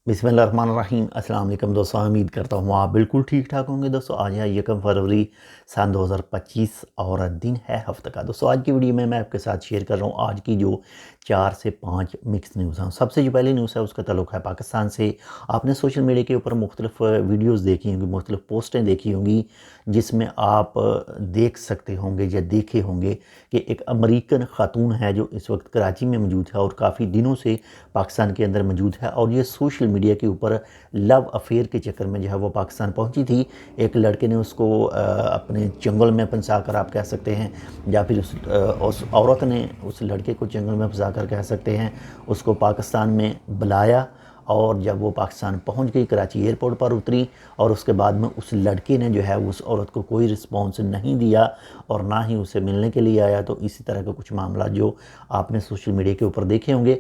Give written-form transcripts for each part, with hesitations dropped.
बिस्मिल्लाहिर्रहमानिर्रहीम। अस्सलाम वालेकुम दोस्तों, उम्मीद करता हूँ आप बिल्कुल ठीक ठाक होंगे। दोस्तों आज है 1 फरवरी सन 2025 और दिन है हफ्ते का। दोस्तों आज की वीडियो में मैं आपके साथ शेयर कर रहा हूँ आज की जो 4 से 5 मिक्स न्यूज़ हैं। सबसे जो पहली न्यूज़ है उसका ताल्लुक़ है पाकिस्तान से। आपने सोशल मीडिया के ऊपर मुख्तलिफ वीडियोज़ देखी होंगी, मुख्तलिफ पोस्टें देखी होंगी, जिसमें आप देख सकते होंगे या देखे होंगे कि एक अमेरिकन ख़ातून है जो इस वक्त कराची में मौजूद है और काफ़ी दिनों से पाकिस्तान के अंदर मौजूद है। और ये सोशल मीडिया के ऊपर लव अफेयर के चक्कर में जो है वो पाकिस्तान पहुंची थी। एक लड़के ने उसको अपने चंगुल में फंसा कर आप कह सकते हैं, या फिर उस औरत ने उस लड़के को चंगुल में फंसा कर कह सकते हैं, उसको पाकिस्तान में बुलाया। और जब वो पाकिस्तान पहुंच गई, कराची एयरपोर्ट पर उतरी, और उसके बाद में उस लड़के ने जो है उस औरत को कोई रिस्पॉन्स नहीं दिया और ना ही उसे मिलने के लिए आया। तो इसी तरह के कुछ मामला जो आपने सोशल मीडिया के ऊपर देखे होंगे,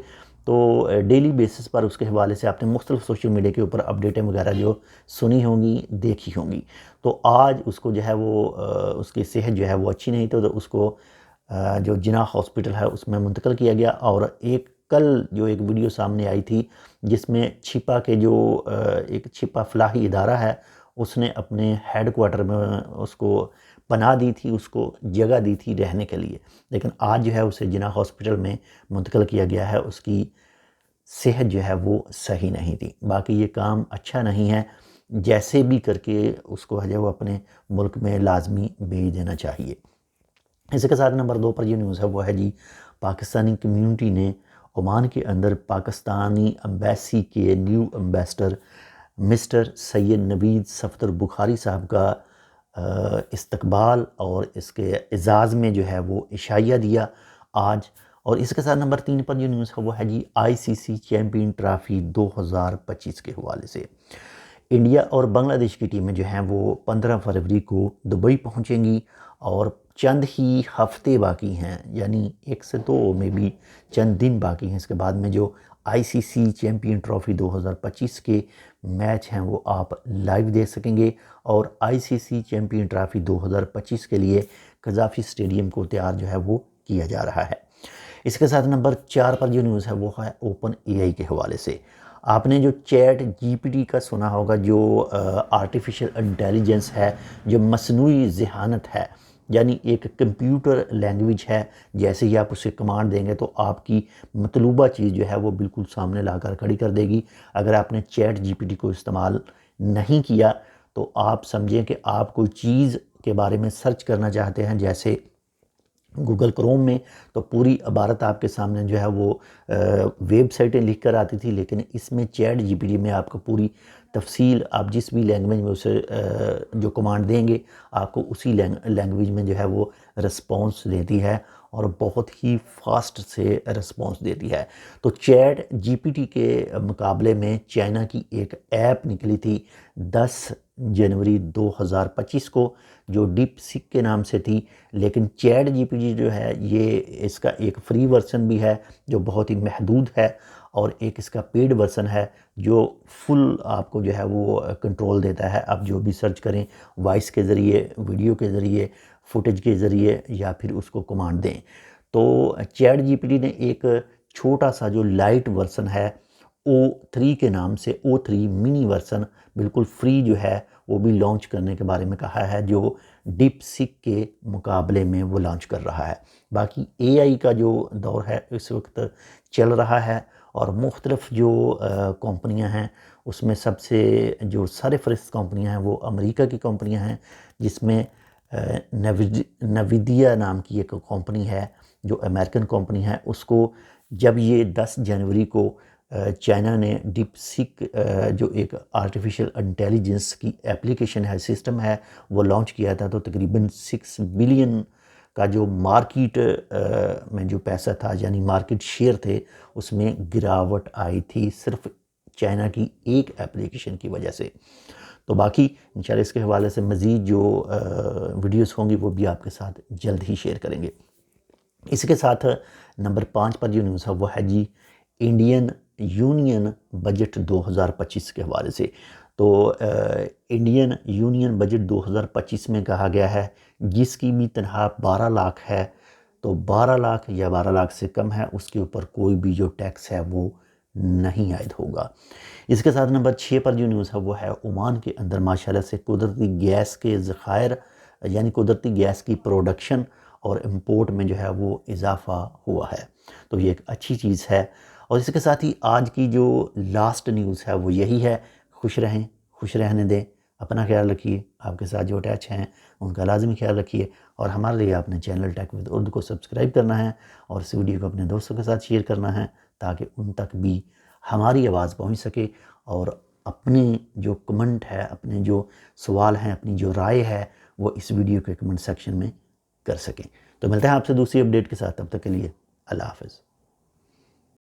तो डेली बेसिस पर उसके हवाले से आपने मुख्तलिफ सोशल मीडिया के ऊपर अपडेटें वगैरह जो सुनी होंगी, देखी होंगी। तो आज उसको जो है वो उसकी सेहत जो है वो अच्छी नहीं, तो उसको जो जिना हॉस्पिटल है उसमें मुंतकिल किया गया। और एक कल जो एक वीडियो सामने आई थी जिसमें छिपा के जो एक छिपा फलाही इदारा है, उसने अपने हेड क्वार्टर में उसको पनाह दी थी, उसको जगह दी थी रहने के लिए। लेकिन आज जो है उसे जिना हॉस्पिटल में मुंतकिल किया गया है। उसकी सेहत जो है वो सही नहीं थी। बाकी ये काम अच्छा नहीं है, जैसे भी करके उसको है जो वो अपने मुल्क में लाजमी भेज देना चाहिए। इसके साथ नंबर 2 पर जो न्यूज़ है वो है जी, पाकिस्तानी कम्युनिटी ने ओमान के अंदर पाकिस्तानी एम्बेसी के new ambassador mister Syed Naveed Safdar Bukhari साहब का इस्तकबाल और इसके एजाज़ में जो है वो इशाइया दिया आज। और इसके साथ नंबर 3 पर जो न्यूज़ है वो है जी, ICC चैम्पियन ट्रॉफी 2025 के हवाले से। इंडिया और बांग्लादेश की टीमें जो हैं वो 15 फरवरी को दुबई पहुंचेंगी और चंद ही हफ्ते बाकी हैं, यानी 1 से 2 में भी चंद दिन बाकी हैं। इसके बाद में जो ICC चैम्पियन ट्रॉफी 2025 के मैच हैं वो आप लाइव देख सकेंगे। और ICC चैम्पियन ट्रॉफी 2025 के लिए कज़ाफ़ी स्टेडियम को तैयार जो है वो किया जा रहा है। इसके साथ नंबर 4 पर जो न्यूज़ है वो है ओपन AI के हवाले से। आपने जो चैट GPT का सुना होगा, जो आर्टिफिशियल इंटेलिजेंस है, जो मसनूई ज़हानत है, यानी एक कंप्यूटर लैंग्वेज है। जैसे ही आप उसे कमांड देंगे तो आपकी मतलूबा चीज़ जो है वो बिल्कुल सामने लाकर खड़ी कर देगी। अगर आपने चैट GPT को इस्तेमाल नहीं किया तो आप समझें कि आप कोई चीज़ के बारे में सर्च करना चाहते हैं, जैसे गूगल क्रोम में, तो पूरी इबारत आपके सामने जो है वो वेबसाइटें लिख कर आती थी। लेकिन इसमें चैट GPT में आपको पूरी तफसील, आप जिस भी लैंग्वेज में उसे जो कमांड देंगे, आपको उसी लैंग्वेज में जो है वो रिस्पॉन्स देती है और बहुत ही फास्ट से रिस्पॉन्स देती है। तो चैट GPT के मुकाबले में चाइना की एक ऐप निकली थी 10 जनवरी 2025 को, जो डीपसीक के नाम से थी। लेकिन चैट GPT जो है ये इसका एक फ्री वर्सन भी है जो बहुत ही महदूद है, और एक इसका पेड वर्सन है जो फुल आपको जो है वो कंट्रोल देता है। आप जो भी सर्च करें, वॉइस के ज़रिए, वीडियो के ज़रिए, फुटेज के ज़रिए, या फिर उसको कमांड दें। तो चैट GPT ने एक छोटा सा जो लाइट वर्सन है O3 के नाम से, O3 मिनी वर्सन बिल्कुल फ्री जो है वो भी लॉन्च करने के बारे में कहा है, जो डीपसीक के मुकाबले में वो लॉन्च कर रहा है। बाकी AI का जो दौर है इस वक्त चल रहा है, और मुख्तलिफ जो कंपनियां हैं उसमें सबसे जो सरफहरिस्त कंपनियां हैं वो अमेरिका की कंपनियां हैं, जिसमें नविदिया नाम की एक कंपनी है जो अमेरिकन कंपनी है। उसको जब ये 10 जनवरी को चाइना ने डीपसीक जो एक आर्टिफिशियल इंटेलिजेंस की एप्लीकेशन है, सिस्टम है, वो लॉन्च किया था, तो तकरीबन 6 बिलियन का जो मार्केट में जो पैसा था, यानी मार्केट शेयर थे, उसमें गिरावट आई थी सिर्फ चाइना की एक एप्लीकेशन की वजह से। तो बाकी इंशाल्लाह इसके हवाले से मज़ीद जो वीडियोस होंगी वो भी आपके साथ जल्द ही शेयर करेंगे। इसके साथ नंबर 5 पर जो न्यूज़ है वो है जी, इंडियन यूनियन बजट 2025 के हवाले से। तो इंडियन यूनियन बजट 2025 में कहा गया है, जिसकी भी तनख्वाह 12 लाख है तो 12 लाख या 12 लाख से कम है उसके ऊपर कोई भी जो टैक्स है वो نہیں عائد ہوگا۔ اس کے ساتھ نمبر 6 پر جو نیوز ہے وہ ہے عمان کے اندر ماشاءاللہ سے قدرتی گیس کے ذخائر یعنی قدرتی گیس کی پروڈکشن اور امپورٹ میں جو ہے وہ اضافہ ہوا ہے، تو یہ ایک اچھی چیز ہے۔ اور اس کے ساتھ ہی آج کی جو لاسٹ نیوز ہے وہ یہی ہے، خوش رہیں، خوش رہنے دیں، اپنا خیال رکھیے، آپ کے ساتھ جو اٹیچ ہیں ان کا لازمی خیال رکھیے، اور ہمارے لیے اپنے چینل ٹیک ود اردو کو سبسکرائب کرنا ہے اور اس ویڈیو کو اپنے دوستوں کے ساتھ شیئر کرنا ہے تاکہ ان تک بھی ہماری آواز پہنچ سکے، اور اپنی جو کمنٹ ہے، اپنے جو سوال ہیں، اپنی جو رائے ہے وہ اس ویڈیو کے کمنٹ سیکشن میں کر سکیں۔ تو ملتے ہیں آپ سے دوسری اپڈیٹ کے ساتھ، تب تک کے لیے اللہ حافظ۔